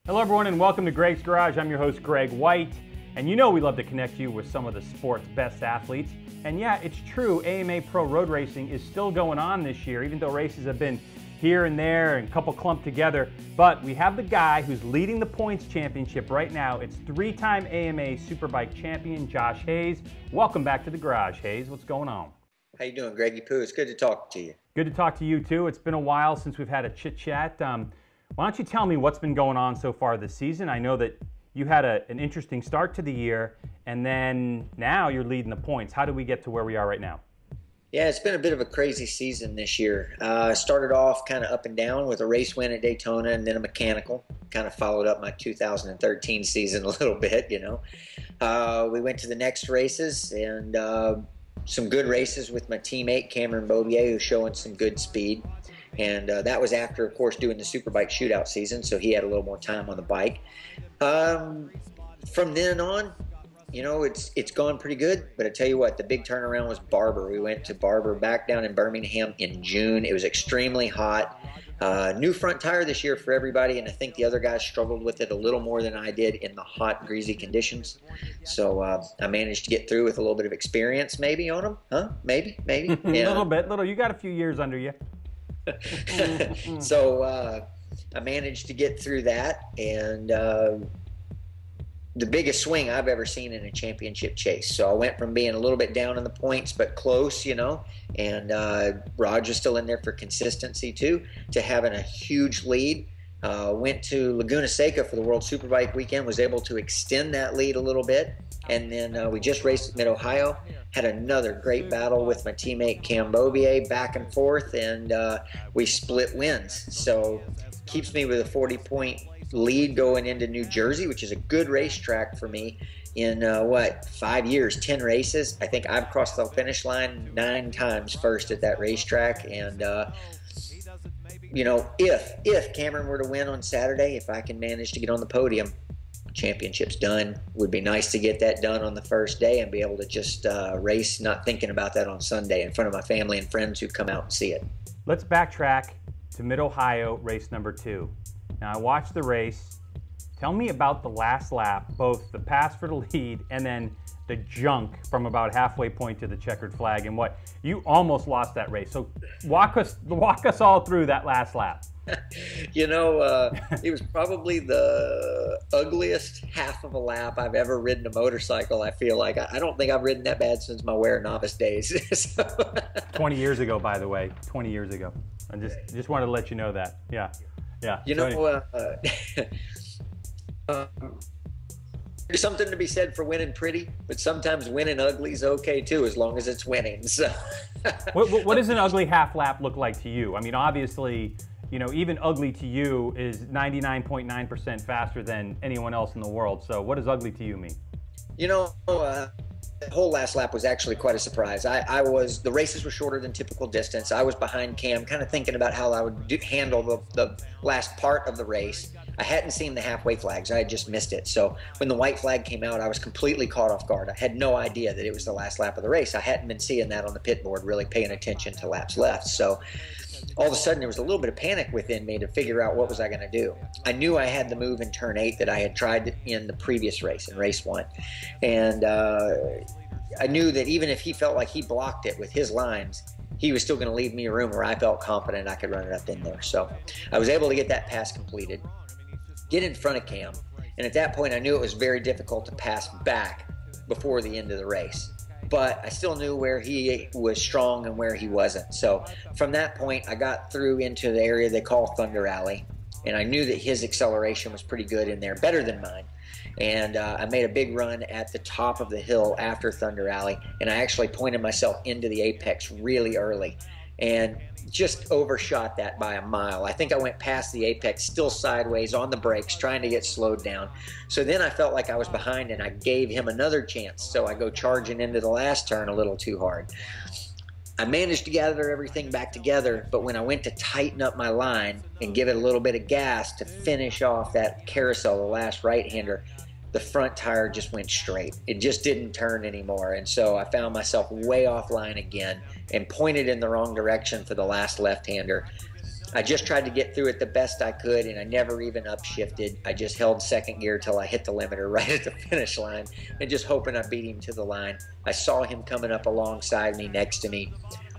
Hello everyone and welcome to Greg's Garage. I'm your host Greg White, and you know we love to connect you with some of the sport's best athletes. And yeah, it's true, AMA Pro Road Racing is still going on this year, even though races have been here and there and a couple clumped together. But we have the guy who's leading the points championship right now. It's three-time AMA Superbike champion Josh Hayes. Welcome back to the garage, Hayes. What's going on? How you doing, Greggy Poo? It's good to talk to you. Good to talk to you too. It's been a while since we've had a chit-chat. Why don't you tell me what's been going on so far this season? I know that you had an interesting start to the year, and then now you're leading the points. How did we get to where we are right now? Yeah, it's been a bit of a crazy season this year. I started off kind of up and down with a race win at Daytona and then a mechanical. Kind of followed up my 2013 season a little bit, you know. We went to the next races and some good races with my teammate Cameron Beaubier, who's showing some good speed. And that was after, of course, doing the Superbike shootout season, so he had a little more time on the bike. From then on, you know, it's gone pretty good. But I tell you what, the big turnaround was Barber. We went to Barber back down in Birmingham in June. It was extremely hot. New front tire this year for everybody, and I think the other guys struggled with it a little more than I did in the hot, greasy conditions. So I managed to get through with a little bit of experience maybe on them. Huh? Maybe. Yeah. A little bit. You got a few years under you. So I managed to get through that, and the biggest swing I've ever seen in a championship chase. So I went from being a little bit down in the points but close, you know, and Roger's still in there for consistency too, to having a huge lead. Went to Laguna Seca for the World Superbike weekend, was able to extend that lead a little bit. And then we just raced at MidOhio, had another great battle with my teammate Cam Beaubier, back and forth, and we split wins. So keeps me with a 40-point lead going into New Jersey, which is a good racetrack for me. In 5 years, 10 races. I think I've crossed the finish line 9 times first at that racetrack. And you know, if Cameron were to win on Saturday, if I can manage to get on the podium, championship's done. Would be nice to get that done on the first day and be able to just race, not thinking about that on Sunday in front of my family and friends who come out and see it. Let's backtrack to MidOhio race number 2. Now I watched the race. Tell me about the last lap, both the pass for the lead and then the junk from about halfway point to the checkered flag, and what you almost lost that race. So walk us all through that last lap. You know, it was probably the ugliest half of a lap I've ever ridden a motorcycle. I feel like I don't think I've ridden that bad since my Ware novice days. 20 years ago, by the way, 20 years ago. I just wanted to let you know that. Yeah. You know, there's something to be said for winning pretty, but sometimes winning ugly is okay too, as long as it's winning. So, what does an ugly half lap look like to you? I mean, obviously, you know, even ugly to you is 99.9% faster than anyone else in the world. So what does ugly to you mean? You know, the whole last lap was actually quite a surprise. The races were shorter than typical distance. I was behind Cam, kind of thinking about how I would handle the last part of the race. I hadn't seen the halfway flags. I had just missed it. So when the white flag came out, I was completely caught off guard. I had no idea that it was the last lap of the race. I hadn't been seeing that on the pit board, really paying attention to laps left. So all of a sudden there was a little bit of panic within me to figure out what was I going to do. I knew I had the move in turn 8 that I had tried in the previous race, in race 1. And I knew that even if he felt like he blocked it with his lines, he was still going to leave me a room where I felt confident I could run it up in there. So I was able to get that pass completed, get in front of Cam, and at that point I knew it was very difficult to pass back before the end of the race. But I still knew where he was strong and where he wasn't. So from that point, I got through into the area they call Thunder Alley, and I knew that his acceleration was pretty good in there, better than mine. And I made a big run at the top of the hill after Thunder Alley, and I actually pointed myself into the apex really early and just overshot that by a mile. I think I went past the apex, still sideways on the brakes, trying to get slowed down. So then I felt like I was behind, and I gave him another chance. So I go charging into the last turn a little too hard. I managed to gather everything back together, but when I went to tighten up my line and give it a little bit of gas to finish off that carousel, the last right-hander, the front tire just went straight. It just didn't turn anymore. And so I found myself way offline again and pointed in the wrong direction for the last left-hander. I just tried to get through it the best I could, and I never even upshifted. I just held second gear till I hit the limiter right at the finish line, and just hoping I beat him to the line. I saw him coming up alongside me, next to me.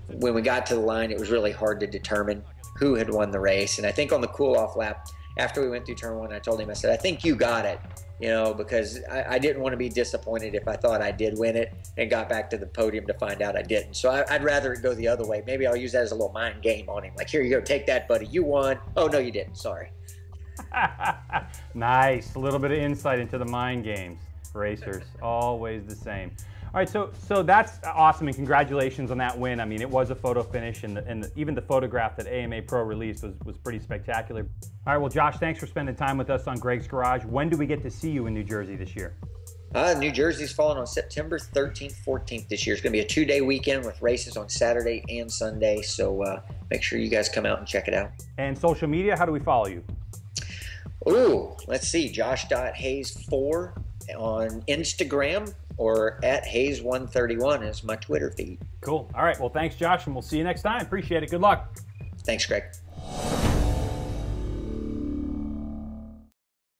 When we got to the line, it was really hard to determine who had won the race. And I think on the cool-off lap, after we went through turn one, I told him, I said, I think you got it, you know, because I didn't want to be disappointed if I thought I did win it and got back to the podium to find out I didn't. So I'd rather it go the other way. Maybe I'll use that as a little mind game on him. Like, here you go, take that, buddy. You won. Oh, no, you didn't. Sorry. Nice. A little bit of insight into the mind games. Racers, always the same. All right, so that's awesome, and congratulations on that win. I mean, it was a photo finish, and even the photograph that AMA Pro released was pretty spectacular. All right, well, Josh, thanks for spending time with us on Greg's Garage. When do we get to see you in New Jersey this year? New Jersey's falling on September 13th, 14th this year. It's going to be a 2-day weekend with races on Saturday and Sunday, so make sure you guys come out and check it out. And social media, how do we follow you? Ooh, let's see, Josh.Hayes4 on Instagram, or at Hayes131 is my Twitter feed. Cool. All right. Well, thanks, Josh, and we'll see you next time. Appreciate it. Good luck. Thanks, Greg.